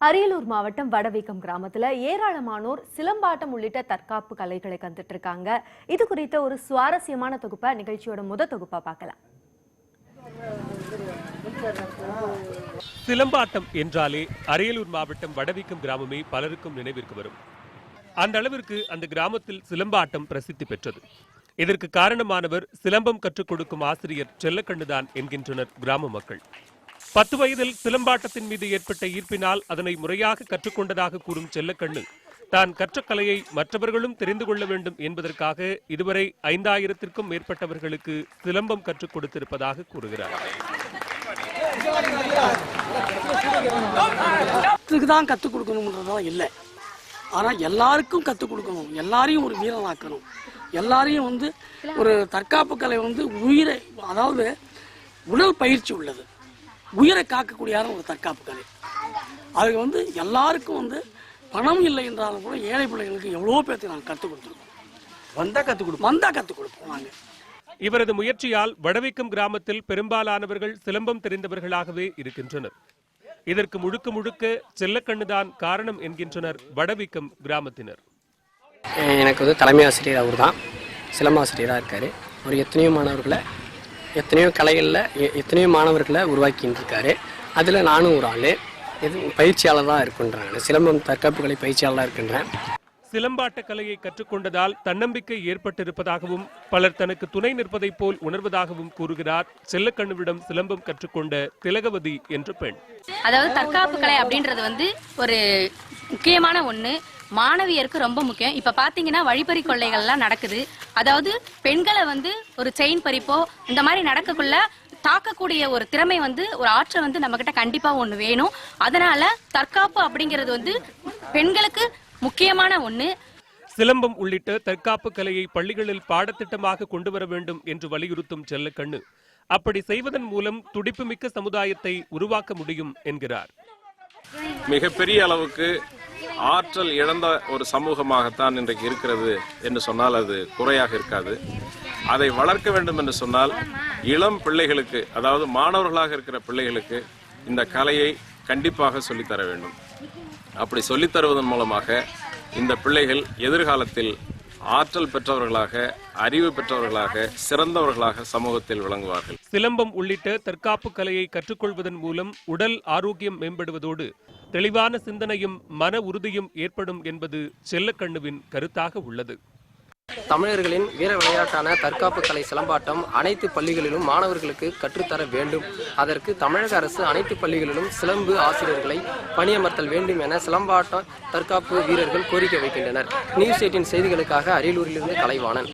அரியலூர் மாவட்டம் வடவீக்கம் கிராமத்துல ஏராளமானோர் சிலம்பாட்டம் உள்ளிட்ட தற்காப்பு கலைகளை கத்துட்டு இருக்காங்க. இது குறித்த ஒரு சுவாரஸ்யமான தொகுப்பை நிகழ்ச்சியோட முதல் தொகுப்பா பார்க்கலாம். சிலம்பாட்டம் என்றாலே அரியலூர் மாவட்டம் வடவீக்கம் கிராமமே பலருக்கும் நினைவிற்கு வரும். அந்த அளவிற்கு அந்த கிராமத்தில் சிலம்பாட்டம் பிரசித்தி பெற்றது. இதற்கு காரணமானவர் சிலம்பம் கற்றுக் கொடுக்கும் ஆசிரியர் செல்லக்கண்ணுதான் என்கின்றனர் கிராம மக்கள். 10 வயதில் சிலம்பாட்டத்தின் மீது ஏற்பட்ட ஈர்ப்பினால் அதனை முறையாக கற்றுக்கொண்டதாக கூறும் செல்லக்கண்ணு, தான் கற்ற கலையை மற்றவர்களும் தெரிந்து கொள்ள வேண்டும் என்பதற்காக இதுவரை 5000த்திற்கும் மேற்பட்டவர்களுக்கு சிலம்பம் கற்றுக் கொடுத்திருப்பதாக கூறுகிறார். தான் கற்றுக் கொடுக்கணும்ன்றதெல்லாம் இல்லை, ஆனா எல்லாருக்கும் கற்றுக் கொடுக்கணும், எல்லாரையும் ஒரு வீரனாக்கணும், எல்லாரையும் ஒரு தற்காப்பு கலை உயிரை, அதாவது உடல் பயிற்சி உள்ளது, உயிரை காக்கக்கூடிய ஒரு தற்காப்பு கலை. அதுக்கு எல்லாருக்கும் பணம் இல்லை என்றாலும் கூட ஏழை பிள்ளைகளுக்கு எவ்வளோ பேருக்கு நாங்கள் கற்றுக் கொடுத்துருக்கோம். வந்தா கற்றுக் கொடுப்போம் நாங்கள். இவரது முயற்சியால் வடவீக்கம் கிராமத்தில் பெரும்பாலானவர்கள் சிலம்பம் தெரிந்தவர்களாகவே இருக்கின்றனர். இதற்கு முழுக்க முழுக்க செல்லக்கண்ணுதான் காரணம் என்கின்றனர் வடவீக்கம் கிராமத்தினர். எனக்கு தலைமை ஆசிரியர் அவர் தான், சிலம்பாசிரியராக இருக்காரு. அவர் எத்தனையோ மாணவர்களை, எத்தனையோ கலைகளில் எத்தனையோ மாணவர்களை உருவாக்கிட்டு இருக்காரு. அதில் நானும் ஒரு ஆள் பயிற்சியாளர் தான் இருக்கின்றேன். சிலம்பம் தற்காப்பு கலை பயிற்சியாளராக இருக்கின்றேன். சிலம்பாட்ட கலையை கற்றுக்கொண்டதால் தன்னம்பிக்கை ஏற்பட்டிருப்பதாகவும் பலர் தனக்கு துணை நிற்பதை போல் உணர்வதாகவும் கூறுகிறார் செல்லக்கண்ணுவிடம் சிலம்பம் கற்றுக்கொண்ட திலகவதி என்ற பெண். அதாவது தற்காப்பு கலை அப்படின்றது ஒரு முக்கியமான ஒண்ணு, மாணவியருக்கு ரொம்ப முக்கியம். இப்ப பாத்தீங்கன்னா வழிப்பறி கொள்ளைகள்லாம் நடக்குது. அதாவது பெண்களை ஒரு செயின் பறிப்போ இந்த மாதிரி நடக்கக்குள்ள தாக்கக்கூடிய ஒரு திறமை ஒரு ஆற்றல் நம்ம கிட்ட கண்டிப்பா ஒண்ணு வேணும். அதனால தற்காப்பு அப்படிங்கிறது பெண்களுக்கு முக்கியமான ஒண்ணு. சிலம்பம் உள்ளிட்ட தற்காப்பு கலையை பள்ளிகளில் பாடத்திட்டமாக கொண்டு வர வேண்டும் என்று வலியுறுத்தும் செல்லக்கண்ணு, அப்படி செய்வதன் மூலம் துடிப்புமிக்க சமுதாயத்தை உருவாக்க முடியும் என்கிறார். மிகப்பெரிய அளவுக்கு ஆற்றல் இழந்த ஒரு சமூகமாகத்தான் இன்றைக்கு இருக்கிறது என்று சொன்னால் அது குறையாக இருக்காது. அதை வளர்க்க வேண்டும் என்று சொன்னால் இளம் பிள்ளைகளுக்கு, அதாவது மாணவர்களாக இருக்கிற பிள்ளைகளுக்கு இந்த கலையை கண்டிப்பாக சொல்லித்தர வேண்டும். அப்படி சொல்லித்தருவதன் மூலமாக இந்த பிள்ளைகள் எதிர்காலத்தில் ஆற்றல் பெற்றவர்களாக, அறிவு பெற்றவர்களாக, சிறந்தவர்களாக சமூகத்தில் விளங்குவார்கள். சிலம்பம் உள்ளிட்ட தற்காப்பு கலையை கற்றுக்கொள்வதன் மூலம் உடல் ஆரோக்கியம் மேம்படுவதோடு தெளிவான சிந்தனையும் மன உறுதியும் ஏற்படும் என்பது செல்லக்கண்ணுவின் கருத்தாக உள்ளது. தமிழர்களின் வீர விளையாட்டான தற்காப்பு கலை சிலம்பாட்டம் அனைத்து பள்ளிகளிலும் மாணவர்களுக்கு கற்றுத்தர வேண்டும். அதற்கு தமிழக அரசு அனைத்து பள்ளிகளிலும் சிலம்பு ஆசிரியர்களை பணியமர்த்தல் வேண்டும் என சிலம்பாட்ட தற்காப்பு வீரர்கள் கோரிக்கை வைக்கின்றனர். நியூஸ் 18 செய்திகளுக்காக அரியலூரிலிருந்து கலைவாணன்.